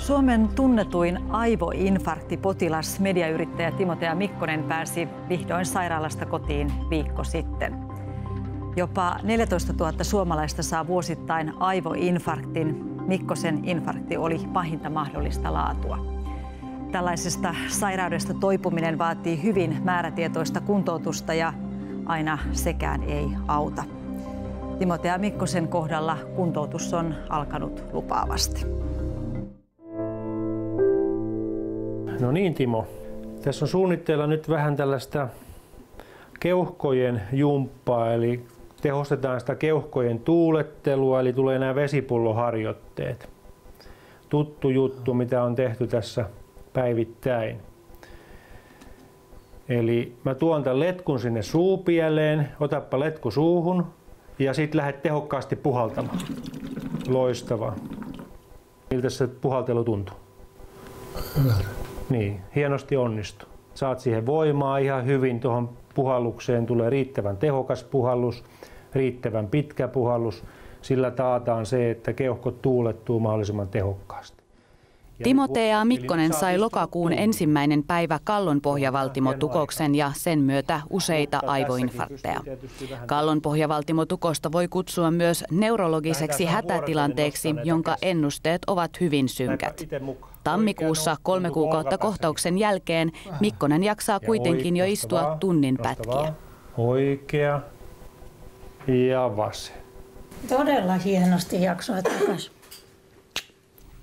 Suomen tunnetuin aivoinfarktipotilas, mediayrittäjä Timotea Mikkonen pääsi vihdoin sairaalasta kotiin viikko sitten. Jopa 14 000 suomalaista saa vuosittain aivoinfarktin. Mikkosen infarkti oli pahinta mahdollista laatua. Tällaisesta sairaudesta toipuminen vaatii hyvin määrätietoista kuntoutusta ja aina sekään ei auta. Timotea Mikkosen kohdalla kuntoutus on alkanut lupaavasti. No niin, Timo. Tässä on suunnitteilla nyt vähän tällaista keuhkojen jumppaa, eli tehostetaan sitä keuhkojen tuulettelua, eli tulee nämä vesipulloharjoitteet. Tuttu juttu, mitä on tehty tässä päivittäin. Eli mä tuon tämän letkun sinne suupieleen, otappa letku suuhun ja sitten lähdet tehokkaasti puhaltamaan. Loistavaa. Miltä se puhaltelu tuntuu? Hyvältä. Niin, hienosti onnistui. Saat siihen voimaa ihan hyvin, tuohon puhallukseen tulee riittävän tehokas puhallus, riittävän pitkä puhallus. Sillä taataan se, että keuhkot tuulettuu mahdollisimman tehokkaasti. Timotea Mikkonen sai lokakuun 1. päivä kallonpohjavaltimotukoksen ja sen myötä useita aivoinfarkteja. Kallonpohjavaltimotukosta voi kutsua myös neurologiseksi hätätilanteeksi, jonka ennusteet ovat hyvin synkät. Tammikuussa 3 kuukautta kohtauksen jälkeen Mikkonen jaksaa kuitenkin jo istua tunnin pätkiä. Oikea ja vasen. Todella hienosti jaksoit takaisin.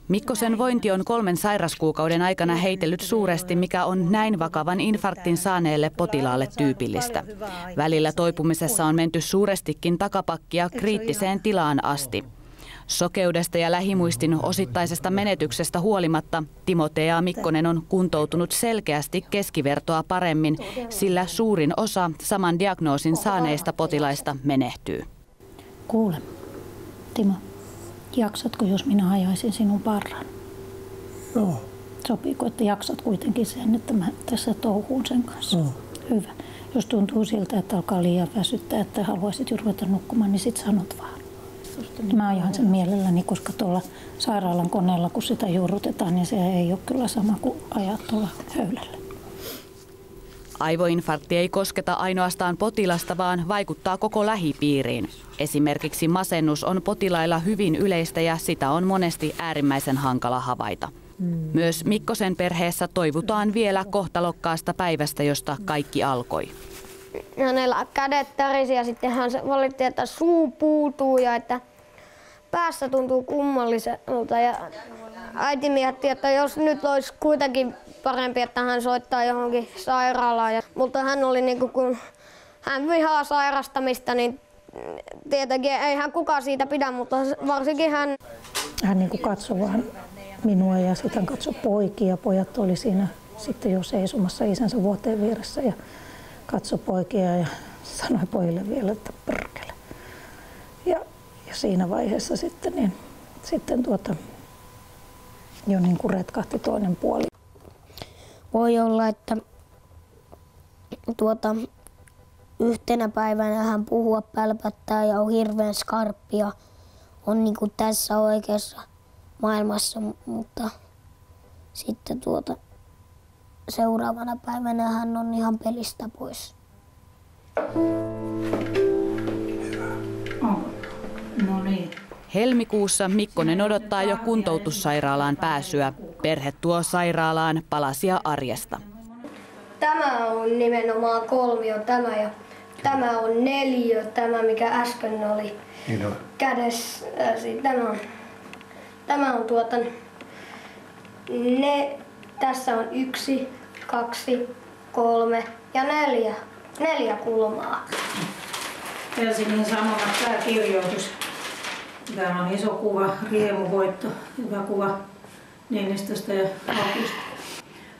Mikkosen vointi on 3 sairaskuukauden aikana heitellyt suuresti, mikä on näin vakavan infarktin saaneelle potilaalle tyypillistä. Välillä toipumisessa on menty suurestikin takapakkia kriittiseen tilaan asti. Sokeudesta ja lähimuistin osittaisesta menetyksestä huolimatta Timotea Mikkonen on kuntoutunut selkeästi keskivertoa paremmin, sillä suurin osa saman diagnoosin saaneista potilaista menehtyy. Kuule, Timo, jaksatko, jos minä ajaisin sinun parran? Joo. Sopiiko, että jaksat kuitenkin sen, että mä tässä touhuun sen kanssa? Joo. Hyvä. Jos tuntuu siltä, että alkaa liian väsyttää, että haluaisit jo ruveta nukkumaan, niin sit sanot vaan. Mä ajan sen mielelläni, koska tuolla sairaalan koneella, kun sitä juurrutetaan, niin se ei ole kyllä sama kuin ajaa tuolla höylällä. Aivoinfarkti ei kosketa ainoastaan potilasta, vaan vaikuttaa koko lähipiiriin. Esimerkiksi masennus on potilailla hyvin yleistä ja sitä on monesti äärimmäisen hankala havaita. Myös Mikkosen perheessä toivutaan vielä kohtalokkaasta päivästä, josta kaikki alkoi. Hänellä kädet tärisi ja sitten hän valitti, että suu puutuu ja että päässä tuntuu kummalliselta. Ja äiti mietti, että jos nyt olisi kuitenkin parempi, että hän soittaa johonkin sairaalaan. Mutta hän oli niin kun hän vihaa sairastamista, niin tietenkin eihän kukaan siitä pidä, mutta varsinkin hän. Hän niin katsoi vaan minua ja sitten katsoi poikia. Pojat oli siinä sitten jo seisomassa isänsä vuoteen vieressä ja katsoi poikia ja sanoi pojille vielä, että perkele. Ja siinä vaiheessa sitten, jo niin kuin retkahti toinen puoli. Voi olla, että yhtenä päivänä hän puhua pälpättää ja on hirveän skarppia. On niin kuin tässä oikeassa maailmassa, mutta sitten seuraavana päivänä hän on ihan pelistä pois. No niin. Helmikuussa Mikkonen odottaa jo kuntoutussairaalaan pääsyä. Perhe tuo sairaalaan palasia arjesta. Tämä on nimenomaan kolmio, tämä ja tämä on neliö, tämä mikä äsken oli kädessä. Tämä on tässä on 1, 2, 3 ja 4 kulmaa. Helsingin Sanomat pääkirjoitus. Täällä on iso kuva, riemuvoitto, hyvä kuva Niinistöstä ja Haukiista.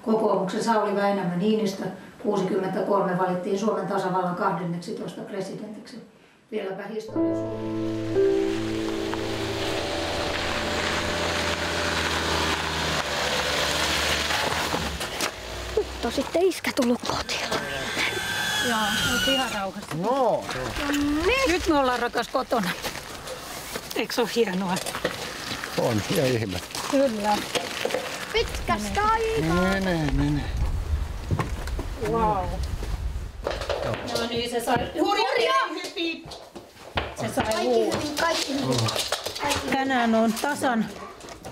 Kokoomuksen Sauli Väinämö Niinistö 63 valittiin Suomen tasavallan 12 presidentiksi. Vieläpä historia Nyt on sitten iskä tullut kotiin. Joo, olet ihan rauhassa. No. Nyt me ollaan rakas kotona. Eikö se ole hienoa? On, ja ihme. Kyllä. pitkästä aikaa. Mene. Wow. No niin, se sai... Se sai Kaikki hyvin. Tänään on tasan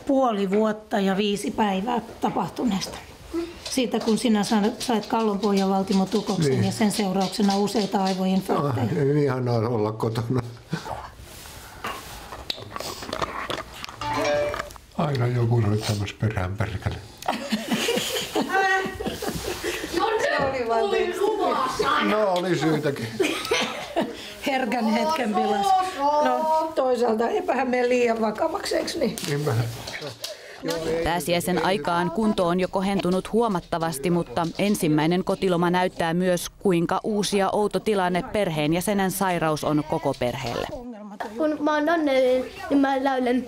puoli vuotta ja 5 päivää tapahtuneesta. Siitä kun sinä sait kallonpohjavaltimotukoksen Niin. ja sen seurauksena useita aivoinfarkteja. Ei ihanaa olla kotona. Aina joku soittamassa perään perkele. No oli syytäkin. Herkän hetken pilas. No toisaalta eipähän mene liian vakavaksi, eikö niin? Pääsiäisen aikaan kunto on jo kohentunut huomattavasti, mutta ensimmäinen kotiloma näyttää myös, kuinka uusi ja outo tilanne perheenjäsenen sairaus on koko perheelle. Kun mä oon onnellinen, niin mä laulan.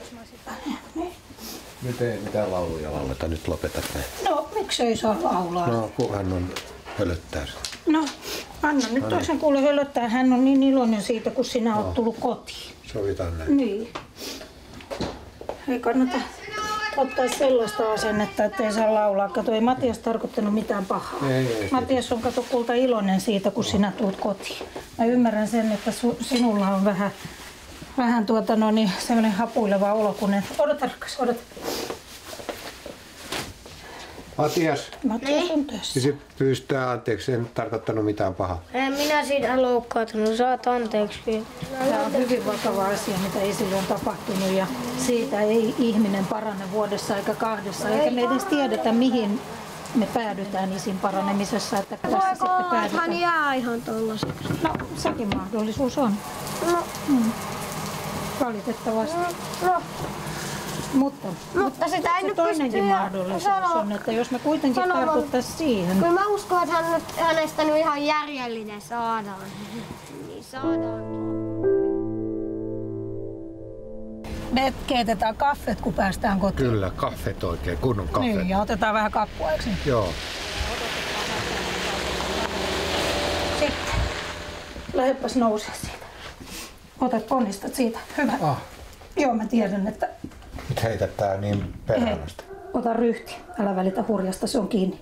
Mitä lauluja lauletaan? Nyt lopetat näin. No miksei saa laulaa? No kun hän on hölöttää. No anna nyt toisen kuule hölöttää. Hän on niin iloinen siitä, kun sinä oot tullut kotiin. Sovitaan näin. Niin. Ei kannata ottaa sellaista asennetta, ettei saa laulaa. Kato, ei Matias tarkoittanut mitään pahaa. Ei. Matias on kato kulta iloinen siitä, kun sinä tulet kotiin. Mä ymmärrän sen, että sinulla on vähän semmoinen hapuileva olo, kun et... Odota rakas, odota. Matias, Matias on töissä. se pyytää anteeksi, en tarkoittanut mitään pahaa. En minä siitä loukkaantunut, saat anteeksi. Tämä on hyvin vakava asia, mitä isille on tapahtunut ja siitä ei ihminen parane vuodessa eikä 2, eikä me edes tiedetä mihin me päädytään isin paranemisessa, että tässä sitten päädytään. Hän jää ihan tollaseksi. No, sekin mahdollisuus on. No, Valitettavasti. no. Mutta sitä ei se nyt toinenkin pysty mahdollisuus on, että jos me kuitenkin sanomaan. tartuttaisiin siihen. Kyllä mä uskon, että hänestä nyt ihan järjellinen saadaan. Niin saadaankin. Me keitetään kaffet, kun päästään kotiin. Kyllä, kaffet oikein, kunnon kaffet. Niin, ja otetaan vähän kakkua, eikö niin? Joo. Sitten. Lähdepäs nousee siitä. Ponnistat siitä. Hyvä. Joo, mä tiedän, että... Nyt heität tää niin perhänästä. Ota ryhti. Älä välitä hurjasta, se on kiinni.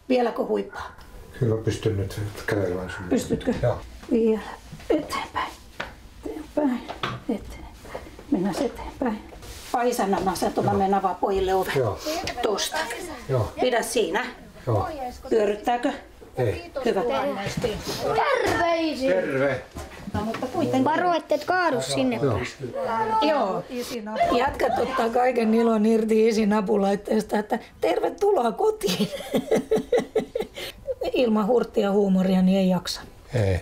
Vieläkö huippaa? Kyllä mä pystyn nyt kävelemään sun. Pystytkö? Joo. Vielä. Eteenpäin. Eteenpäin. Mennään eteenpäin. Isännän asento, mä menen avaa pojille oven. Joo. Tuosta. Joo. Pidä siinä. Joo. Pyöryttääkö? Ei. Hyvä. Terveisiä! Terve! No, mutta kuitenkin. Varo, et kaadu sinne. Joo. Jätkät ottaa kaiken ilon irti isin apulaitteesta, että tervetuloa kotiin. Ilman hurttia huumoria niin ei jaksa. Ei.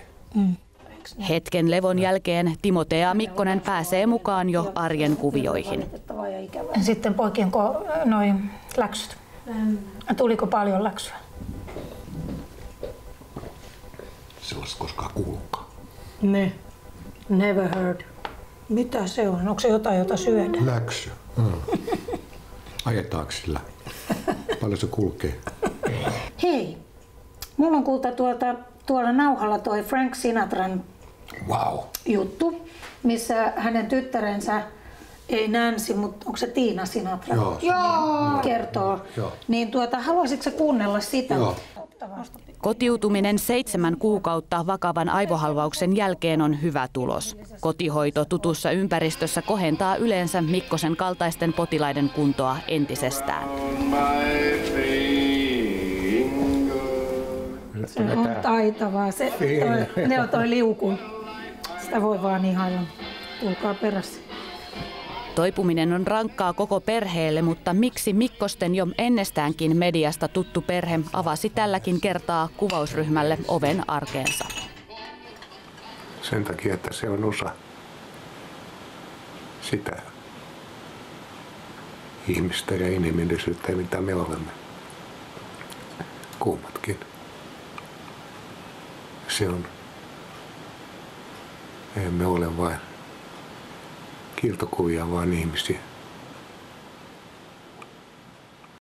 Hetken levon jälkeen Timotea Mikkonen pääsee mukaan jo arjen kuvioihin. Sitten poikien noin läksyt. Tuliko paljon läksyä? Sellaista koskaan kuullutkaan. Ne. Never heard. Mitä se on? Onko se jotain, jota syödään? Läksy. Ajetaanko sillä? Paljon se kulkee? Hei, mulla on kuulta tuolla nauhalla toi Frank Sinatran juttu, missä hänen tyttärensä, ei Nancy, mutta onko se Tiina Sinatra? Joo. Kertoo. Joo. Niin haluaisitko sä kuunnella sitä? Joo. Kotiutuminen 7 kuukautta vakavan aivohalvauksen jälkeen on hyvä tulos. Kotihoito tutussa ympäristössä kohentaa yleensä Mikkosen kaltaisten potilaiden kuntoa entisestään. Se on taitavaa. Toi liuku. Sitä voi vaan ihailla. Tulkaa perässä. Toipuminen on rankkaa koko perheelle, mutta miksi Mikkosten jo ennestäänkin mediasta tuttu perhe avasi tälläkin kertaa kuvausryhmälle oven arkeensa? Sen takia, että se on osa sitä ihmistä ja inhimillisyyttä, mitä me olemme. Kummatkin. Se on. Emme ole vain kiiltokuvia, vaan ihmisiä.